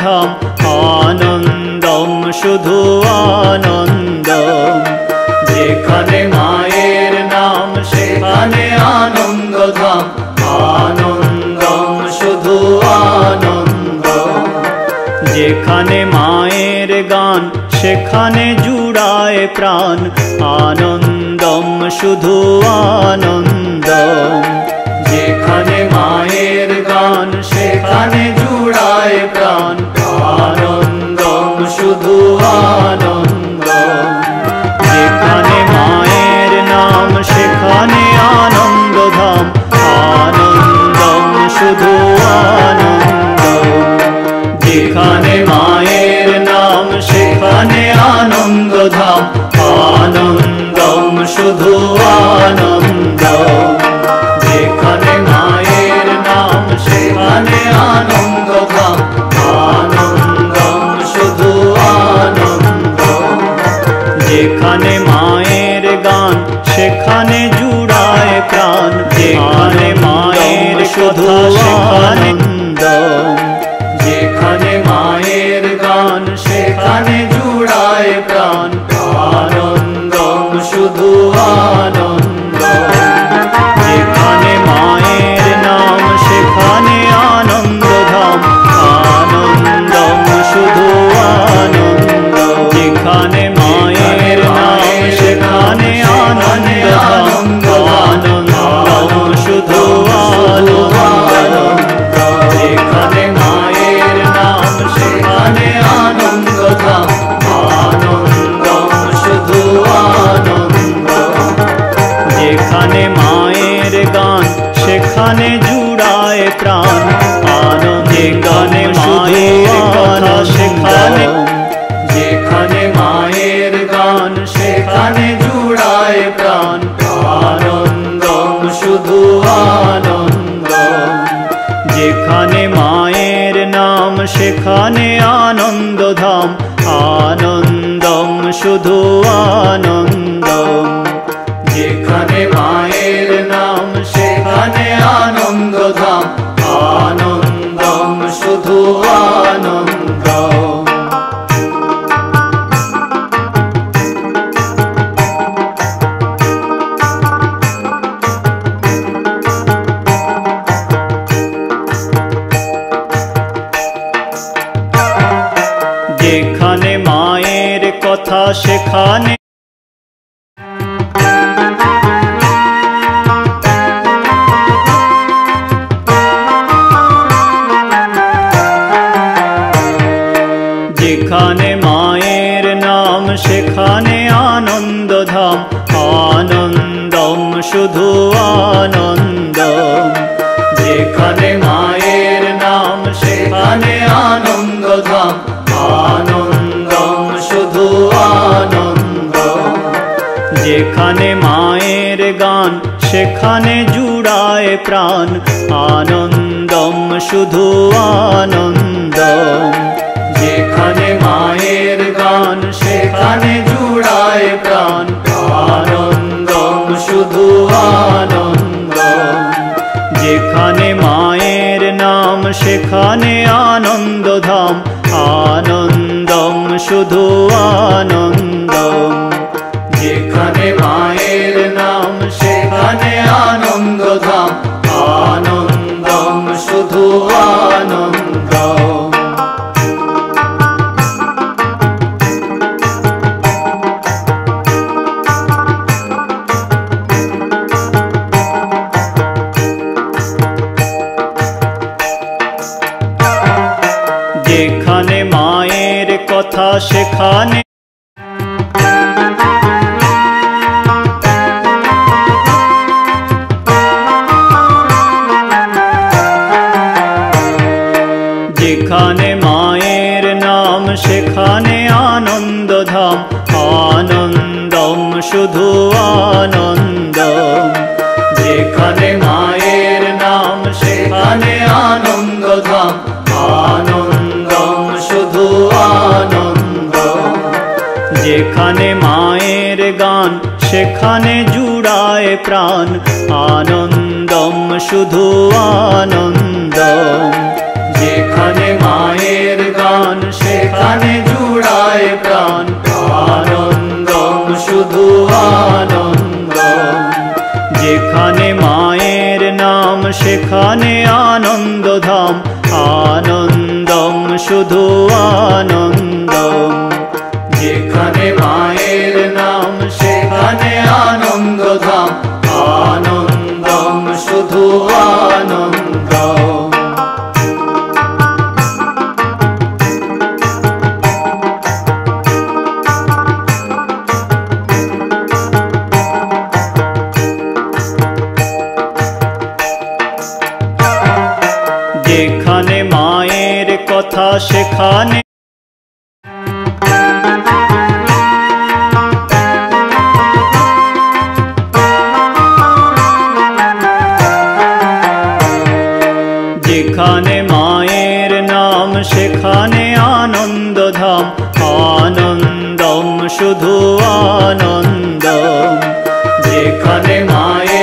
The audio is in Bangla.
ধাম, আনন্দম শুধু আনন্দম। যেখানে মায়ের নাম সেখানে আনন্দ ধাম, আনন্দম শুধু আনন্দম। যেখানে মায়ের গান সেখানে জুড়ায় প্রাণ, আনন্দম শুধু আনন্দম। যেখানে মায়ের গান সেখানে জুড়ায় প্রাণ, আনন্দম শুধু আনন্দম। যেখানে মায়ের নাম সেখানে আনন্দ ধাম, আনন্দম শুধু আনন্দম। যেখানে মায়ের নাম সেখানে আনন্দ ধাম, আনন্দম শুধু আনন্দম। যেখানে মায়ের নাম সেখানে আনন্দ ধাম, আনন্দম শুধু আনন্দম। যেখানে মায়ের গান সেখানে জুড়ায় প্রাণ, যেখানে মায়ের শুধু আনন্দম। যেখানে মায়ের গান সেখানে জুড়ায় প্রাণ, আনন্দম শুধু আনন্দম। যেখানে মায়ের নাম সেখানে আনন্দ ধাম, আনন্দম শুধু আনন্দ। যেখানে মায়ের নাম সেখানে আনন্দ ধাম, আনন্দম শুধু আনন্দম। যেখানে মায়ের নাম সেখানে আনন্দ ধাম, আনন্দম শুধু আনন্দম। যেখানে মায়ের গান সেখানে জুড়ায় প্রাণ, আনন্দে গানে মায়ের কথা সেখানে। যেখানে মায়ের গান সেখানে জুড়ায় প্রাণ, আনন্দম শুধু আনন্দম। যেখানে মায়ের নাম সেখানে আনন্দ ধাম, আনন্দম শুধু আনন্দম। যেখানে মায়ের নাম সেখানে আনন্দ ধাম, আনন্দম শুধু আনন্দম। যেখানে মায়ের কথা সেখানে। যেখানে মায়ের নাম সেখানে আনন্দ ধাম, আনন্দম শুধু আনন্দম। যেখানে মায়ের নাম সেখানে আনন্দ ধাম, আনন্দম শুধু আনন্দম। যেখানে মায়ের গান সেখানে জুড়ায় প্রাণ, আনন্দম শুধু আনন্দম। যেখানে মায়ের গান সেখানে জুড়ায় প্রাণ, আনন্দম শুধু আনন্দম। যেখানে মায়ের নাম সেখানে আনন্দ ধাম, আনন্দম শুধু আনন্দম। যেখানে মায়ের নাম সেখানে আনন্দ ধাম, আনন্দম শুধু আনন্দম। যেখানে মায়ের কথা সেখানে। যেখানে মায়ের নাম সেখানে আনন্দ ধাম, আনন্দম শুধু আনন্দম। যেখানে মায়ের নাম সেখানে আনন্দ ধাম, আনন্দম শুধু আনন্দম। যেখানে মায়ের গান সেখানে জুড়ায় প্রাণ, আনন্দম শুধু আনন্দম। যেখানে মায়ের গান সেখানে আনন্দধাম, আনন্দম শুধু আনন্দম। যেখানে মায়ের নাম সেখানে আনন্দধাম, আনন্দম শুধু আনন্দম। যেখানে মায়ের কথা সেখানে যেখানে মায়ের নাম সেখানে আনন্দধাম, আনন্দম শুধু আনন্দম। যেখানে মায়ের